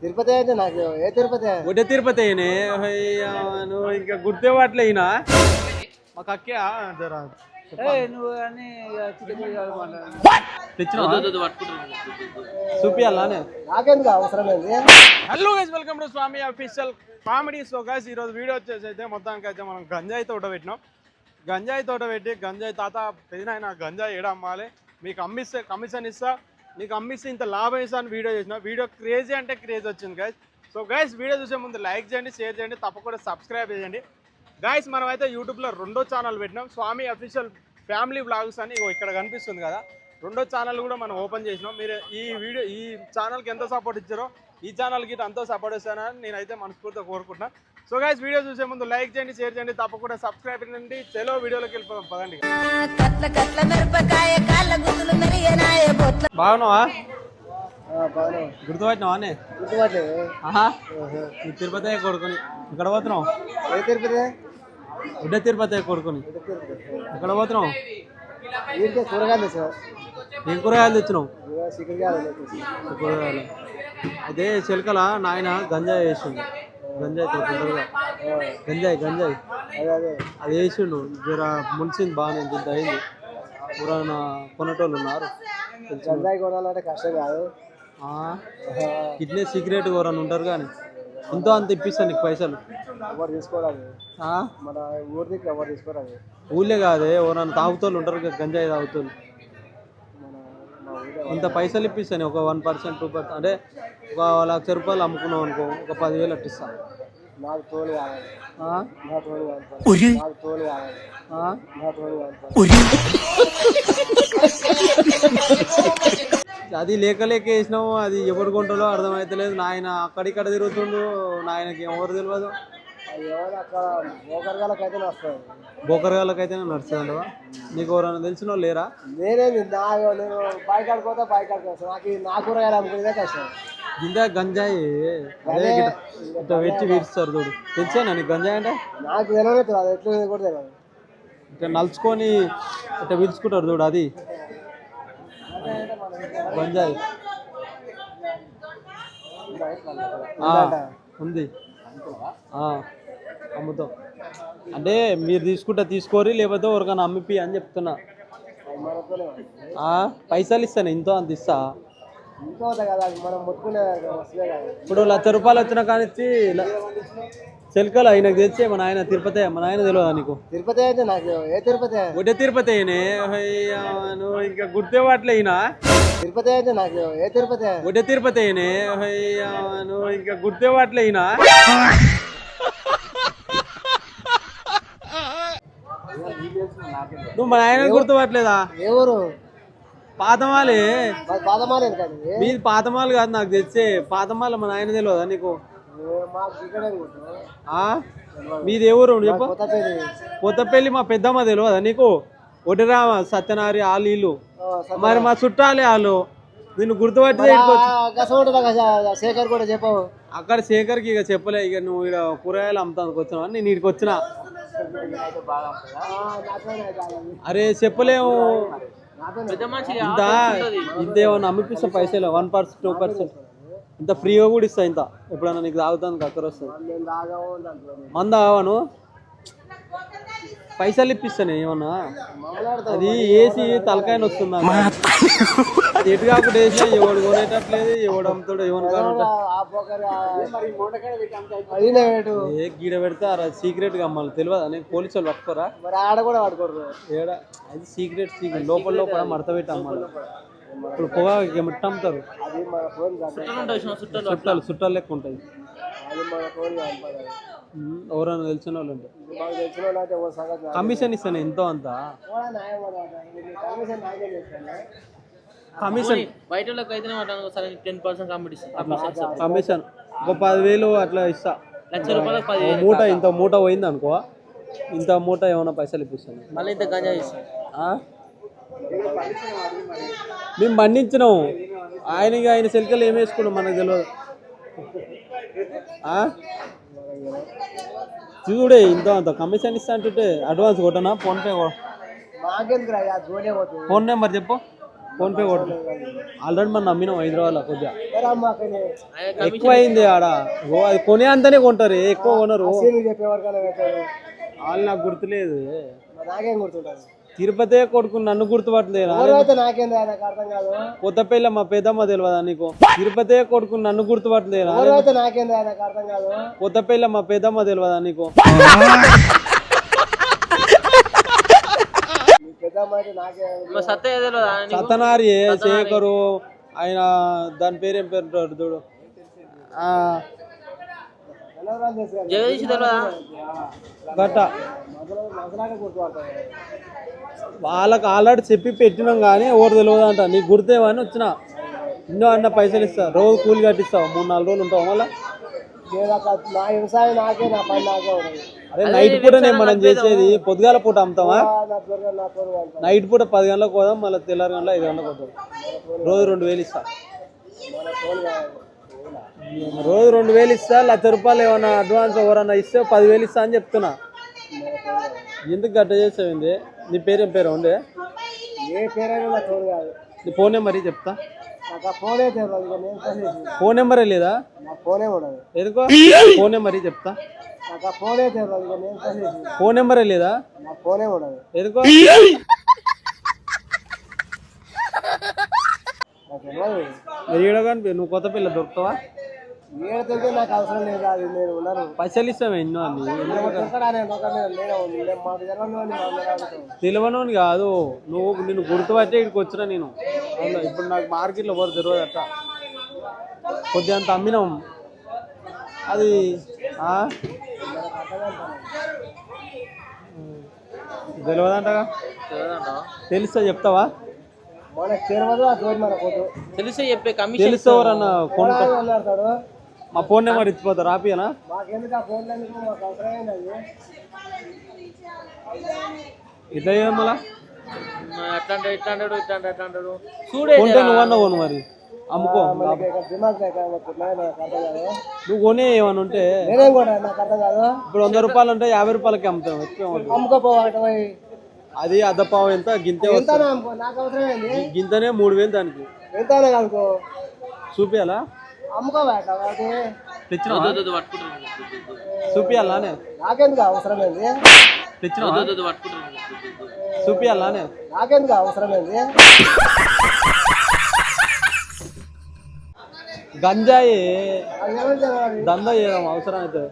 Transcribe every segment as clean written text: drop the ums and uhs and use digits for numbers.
తిరుపతి అయితే నాకు ఏ తిరుపతి ఒకటే తిరుపతి నువ్వు ఇంకా గుర్తేవాట్లే అయినా మాకు అక్కే జరా నువ్వు అని చూపియాలానే నాకెందుకు అవసరం లేదు. Hello guys, welcome to Swami official comedy. So guys, ఈరోజు వీడియో వచ్చేసి అయితే మొత్తానికి అయితే మనం గంజాయి తోట పెట్టినాం. గంజాయి తోట పెట్టి గంజాయి తాత పెద్దనాయన గంజాయి ఏడ అమ్మాలి, మీకు అమ్మిస్తే కమిషన్ ఇస్తా, నీకు అమ్మిస్తే ఇంత లాభం ఇస్తా అని వీడియో చేసిన. వీడియో క్రేజీ అంటే క్రేజ్ వచ్చింది గైస్. సో గైస్, వీడియో చూసే ముందు లైక్ చేయండి, షేర్ చేయండి, తప్పకుండా సబ్స్క్రైబ్ చేయండి గైస్. మనమైతే యూట్యూబ్లో రెండో ఛానల్ పెట్టినాం, స్వామి అఫీషియల్ ఫ్యామిలీ వ్లాగ్స్ అని. ఇక్కడ కనిపిస్తుంది కదా, రెండో ఛానల్ కూడా మనం ఓపెన్ చేసినాం. మీరు ఈ ఛానల్కి ఎంత సపోర్ట్ ఇచ్చారో ఈ ఛానల్కి అంతా సపోర్ట్ ఇస్తానని నేనైతే మనస్ఫూర్తిగా కోరుకుంటున్నాను. సో గైస్, వీడియో చూసే ముందు లైక్ చేయండి, షేర్ చేయండి, తప్పకుండా సబ్స్క్రైబ్ చేయండి. చలో వీడియోలోకి వెళ్ళిపోదాం, పదండి. బాగున్నావా? గుర్తుపట్టినావా? తిరుపతి కొడుకుని ఇక్కడ పోతున్నావు. ఉడ్డ తిరుపతి కొడుకుని ఎక్కడ పోతున్నావు? ఏం కూరగాయలు తెచ్చినావు? కూరగాయలు అదే చిలకల నాయన గంజాయి వేసిండు. గంజాయి తోటగా గంజాయి అది వేసిండు. జర మునిసింది బాగానే, ఇంత అయింది. పురాణ కొనటోళ్ళు ఉన్నారు. గంజాయి కొనాలంటే కష్టం కాదు. ఇట్లే సీక్రెట్ ఎవరన్నా ఉంటారు కానీ ఎంతో అంత ఇప్పిస్తాను నీకు పైసలు. ఎవరు తీసుకోరాదు, మన ఊరికి ఎవరు తీసుకోరాదు. ఊళ్ళే కాదే, ఎవరన్నా తాగుతోళ్ళు ఉంటారు కదా, గంజాయి తాగుతోళ్ళు. ఇంత పైసలు ఇప్పిస్తాను, ఒక 1%, 2%, అంటే ఒక ₹1,00,000 అమ్ముకున్నావు అనుకో, ఒక 10,000 అట్టిస్తాను. నాకు తోలు కావాలి. అది లేక వేసినాము. అది ఎవరు కొంటారో అర్థమవుతలేదు. నాయన అక్కడిక్కడ తిరుగుతుండు, నాయనకి ఎవరు తెలియదు. బోకర్గాలకైతే నడుస్తుంది. నీకు ఎవరైనా తెలిసిన వాళ్ళు లేరా? నేనేది నేను బాయికాడుకోతా నాకు నా కూరగాయలు అమ్ముకునేదే కష్టం. ఇంత గంజాయి అదే ఇట్లా వెచ్చి వీరుస్తారు చూడు, తెలిసేనా నీకు గంజాయి అంటే? నాకు తెలియదు, అది ఎట్లా కూడా తెలియదు. ఇట్లా నలుచుకొని ఇట్లా విరుచుకుంటారు చూడు, అది గంజాయి ఉంది. అమ్ముతాం అంటే మీరు తీసుకోరి, లేకపోతే ఎవరికైనా అమ్మిపి అని చెప్తున్నా. పైసలు ఇస్తాను, ఇంతో అంత ఇస్తా. ఇప్పుడు ₹1,00,000 వచ్చిన కానిచ్చి చెలకలు ఆయనకు తెచ్చే. మన ఆయన తిరుపతి, మన ఆయన తెలియదా నీకు? తిరుపతి అయితే నాకు ఏ తిరుపతి ఒకటే తిరుపతి నువ్వు ఇంకా గుర్తేవాట్లే అయినా. తిరుపతి అయితే నాకు ఏ తిరుపతి ఒకటే తిరుపతి నువ్వు ఇంకా గుర్తేవాట్లే అయినా. నువ్వు మన ఆయన గుర్తుపట్టలేదా? ఎవరు? పాతమాలే. పాతమాలే మీది పాతమాలు కాదు, నాకు తెచ్చే పాతమాల. మన ఆయన తెలియదా నీకు? మీది ఎవరు చెప్పు? కొత్తపల్లి. మా పెద్దమ్మ తెలియదా నీకు? ఒడిరామ, సత్యనారి, వాళ్ళు వీళ్ళు మరి మా చుట్టాలే వాళ్ళు. నిన్ను గుర్తుపట్టి శేఖర్ కూడా చెప్పావు. అక్కడ శేఖర్కి ఇక చెప్పలే. ఇక నువ్వు ఇక్కడ కూరగాయలు అమ్ముతానికి వచ్చినావు అని నేను ఇక్కడికి వచ్చినా. అరే చెప్పలేము, ఇంతేమన్నా అమ్మిపిస్తా పైసలు 1%, 2% ఇంత ఫ్రీగా కూడా ఇస్తా. ఇంత ఎప్పుడన్నా నీకు తాగుతాను అక్కడ వస్తుంది. మంద కావాను, పైసలు ఇప్పిస్తాను ఏమన్నా. అది వేసి తలకాయన వస్తుందా? అది ఎటు కాకుండా వేసినా ఎవడు కొనేటట్లేదు, ఎవడు అమ్ముతాడు ఏ గీడ పెడితే సీక్రెట్ గా అమ్మాలి. తెలియదా నీకు? పోలీసు వాళ్ళు పట్టుకోరా? ఏడా అది సీక్రెట్ లోపల మడత పెట్టి అమ్మాలి. ఇప్పుడు పొగ మిట్ట అమ్ముతారు, చుట్టాలు లెక్క ఉంటుంది. ఎవరైనా తెలిసిన వాళ్ళు ఉంటే కమిషన్ ఇస్తాను ఎంతో అంత. కమిషన్ కమిషన్ ఒక 10,000 అట్లా ఇస్తా. మూట ఇంత మూట పోయింది అనుకో, ఇంత మూట ఏమైనా పైసలు ఇప్పిస్తాను. మళ్ళీ ఇంత గంజా ఇస్తాను. మేము పండించినాం. ఆయన సెల్కలు ఏం వేసుకున్నాం మనకు తెలియదు. చూడే ఇంత అంత కమిషన్ ఇస్తా అంటుంటే అడ్వాన్స్ కొట్టనా? ఫోన్ నెంబర్ చెప్పు. ఫోన్ పే కొట్టు. ఆల్రెడీ మనం నమ్మినాం హైదరాబాద్లో కొద్దిగా మరి అమ్మ అక్కడనే ఎక్కువ అయింది ఆడ. ఓ అది కొనే అంతనే కొంటారు, ఎక్కువ కొనరు. సీన్ చెప్పేవారికైనా పెట్టారు. వాళ్ళు నాకు గుర్తులేదు. మరి నాకేం గుర్తుంటారు? తిరుపతే కొడుకు నన్ను గుర్తుపట్టలేదు. ఎవరైతే నాకేంది నాకు అర్థం కాదు. కొత్తపల్లి మా పెద్దమ్మ తెలియదా నీకు? తిరుపతే కొడుకు నన్ను గుర్తుపట్టలేదు. ఎవరైతే నాకేంది నాకు అర్థం కాదు. కొత్తపల్లి మా పెద్దమ్మ తెలియదా నీకు? మీ పెద్దమ్మ అయితే నాకే సత్తనారి శేఖరు ఆయన, దాని పేరేం పేరు చూడు, జగదీష్ తెలియదా? గట్ట మసలాగా గుర్తుపడతాయి. వాళ్ళకి ఆల్రెడీ చెప్పి పెట్టినాం కానీ ఎవరు తెలియదు అంట. నీకు గుర్తేవని వచ్చిన ఎన్నో అన్న పైసలు ఇస్తా, రోజు కూలి కట్టిస్తావు, 3-4 రోజులు ఉంటావు మళ్ళీ. నా వ్యవసాయం నాకే, నా పని నాకే ఉంటుంది. అదే నైట్ పూటనే మనం చేసేది, పొద్దుగాల పూట అమ్ముతామా? నా త్వరగా నైట్ పూట 10 గంటలకు పోదాం, మళ్ళీ తెల్లారి గంటల 5 గంటలకు పోతాం. రోజు 2000 ఇస్తా, మన ఫోన్ కావాలి. రోజు 2000 ఇస్తా. 1,00,000 రూపాయలు ఏమన్నా అడ్వాన్స్ ఎవరన్నా ఇస్తే 10,000 ఇస్తా అని చెప్తున్నా. ఎందుకు గట్ట చేసావింది? నీ పేరేం పేరు ఉండే? ఏ పేరైనా నా ఫోన్ కాదు. నీ ఫోన్ నెంబర్ చెప్తా. నాకు ఆ ఫోనే తెలియదు. ఇక నేను ఫోన్ చేసి ఫోన్ నెంబరే లేదా? నా ఫోనే ఉండదు. ఎందుకో ఫోన్ నెంబర్ చెప్తా. నాకు ఆ ఫోనే తెలియదు. ఇక నేను ఫోన్ చేసి ఫోన్ నెంబరే లేదా? నా ఫోనే ఉండదు. ఎందుకో నాకు తెలియదు. ఏడగాని నువ్వు కొత్త పిల్ల దొరుకుతావా? ఏడితే నాకు అవసరం లేదు. అది నేను ఉండను. పైసలు ఇస్తావా ఎన్నో అన్ని? మాకు తెలియదు. తెలియనోని కాదు నువ్వు, నిన్ను గుర్తుపట్టే ఇక్కడికి వచ్చినా నేను. అవునా, ఇప్పుడు నాకు మార్కెట్లో పోరు తెలియదు అట్ట. కొద్దిగా అంత అమ్మినాం అది. తెలియదంటగా? తెలుస్తా చెప్తావా? మనకు తెలియదు. ఆ చోటు మనకు తెలిసే చెప్పే కమిషన్ తెలుసు ఎవరన్నా ఫోన్ అన్నాడు. మా ఫోన్ నెంబర్ ఇచ్చిపోతా, రాపియనా? మాకెందుకు ఆ ఫోన్లు ఎందుకు? మాకు అవసరమైంది అది. ఇట్లా చేయం మళ్ళా ఎట్లాంటాడు చూడే కొంటే నువ్వన్నా కొను మరి, అమ్ముకో. మనకి ఇక్కడ దిమాగ్ లేక నాకు అర్థం కాదు. నువ్వు కొనే ఏమని ఉంటే నేనేం కూడా నాకు అర్థం కాదు. ఇప్పుడు 100 రూపాయలు ఉంటే 50 రూపాయలకి అమ్ముతాం. ఎక్కువ అమ్ముకోపోవాలి. అది అద్దపావు ఎంత గింతే ఎంత వస్తుంది. నాకు అవసరమైంది. గింతనే 3000 దానికి. ఎంత అనుకో చూపియాలా? అమ్ముకోవాట. తెచ్చిన చూపియాలానే? నాకెందుకు అవసరమైంది? తెచ్చిన చూపియాలానే? నాకెందుకు అవసరమైంది? గంజాయి అది ఎవరు తెలియాలి? దందా చేయడం అవసరం అయితే.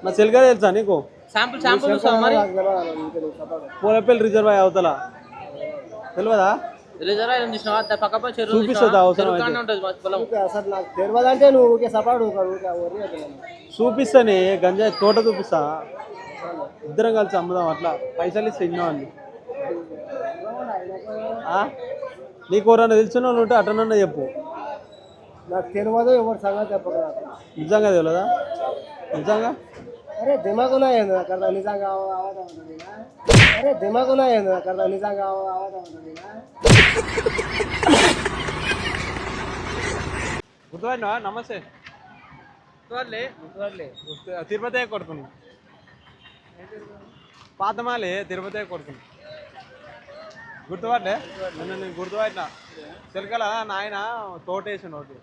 నా చెల్లిగా తెలుసా నీకు? శాంపుల్ మరి నాకు తెలియాలి. ఇంక నీకు చెప్పాలి. పూలపల్లి రిజర్వాయర్ అవతల తెలియదా? రిజర్వాయర్ చూసినావా? పక్క చెరువు చూపిస్తుంది అవసరం అయితే. ఉంటుంది పొలం. ఊరికే అసలు నాకు తెలియదు అంటే నువ్వు ఊరికే సపాడు చూపిస్తానే గంజాయి తోట చూపిస్తా. ఇద్దరం కలిసి అమ్ముదాం అట్లా. పైసలు ఇస్తే ఇన్నో అండి. నీకు ఎవరన్నా తెలిసిన వాళ్ళు ఉంటే అటనన్నా చెప్పు. నాకు తెలియదు. ఎవరు సంగతి చెప్పదు. నిజంగా తెలియదా? నిజంగా అరే దిమాగునా ఏంది నాకు అర్థం. నిజంగా అవదా ఉంటుంది. అరే దిమాగునా ఏంది నాకు అర్థం. నిజంగా అవదా ఉంటుంది. గుర్తుపడినా? నమస్తే. తిరుపతి కొడుకుని పాతమాలే తిరుపతి కొడుకుని గుర్తుపడలే? నేను గుర్తుపట్టిన. చిలకల నాయన తోటేసిన ఒకటి,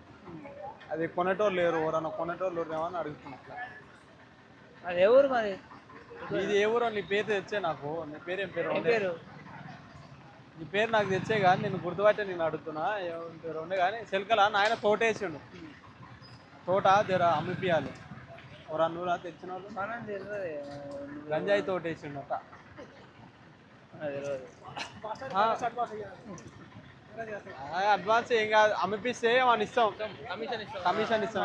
అది కొనేటోళ్ళు లేరు, ఎవరన్నా కొనేటోళ్ళు ఏమని అడుగుతున్నా. అది ఎవరు మరి? ఇది ఏ ఊరు? నీ పేరు తెచ్చే నాకు. నీ పేరు ఏం పేరు? నీ పేరు నాకు తెచ్చే కానీ నేను గుర్తుపట్టే నేను అడుగుతున్నా. పేరు ఉండే కానీ చిలకల నాయన తోటేసిండు. తోట జర అమ్మిపియాలి. ఎవరన్నూరా తెచ్చిన వాళ్ళు గంజాయి తోటేసిండు అట్ట. అడ్వాన్స్ ఏం కాదు, అమ్మిపిస్తే మనం ఇస్తాం, కమిషన్ ఇస్తాం.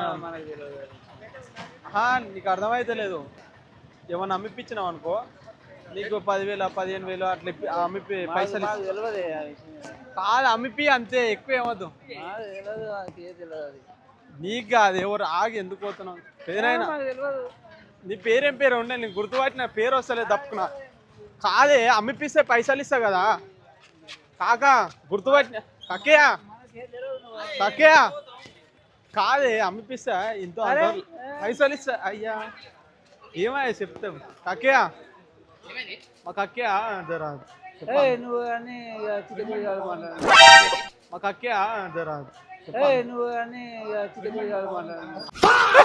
నీకు అర్థమైతే లేదు. ఏమన్నా అమ్మిపించినావు అనుకో, నీకు 10,000 15,000 అట్లా అమ్మిపి పైసలు కాదు. అమ్మిపి అంతే, ఎక్కువ ఏమద్దు. నీకు కాదు, ఎవరు ఆగి ఎందుకు పోతున్నావు? పేరైనా నీ పేరేం పేరు ఉండే నీకు గుర్తుపట్టిన పేరు వస్తలేదు తప్పుకున్నా. కాదే అమ్మిపిస్తే పైసలు ఇస్తా కదా కాకా. గుర్తుపట్టిన కక్కయ్యా కాదే అమ్మిపిస్తా ఇంత పైసలు ఇస్తా. అయ్యా ఏమయ్యా చెప్తావు కక్కయ్యా? మా కక్కయ్య నువ్వు ఒక అక్కే జర నువ్వు అని చికెన్ మాట్లాడు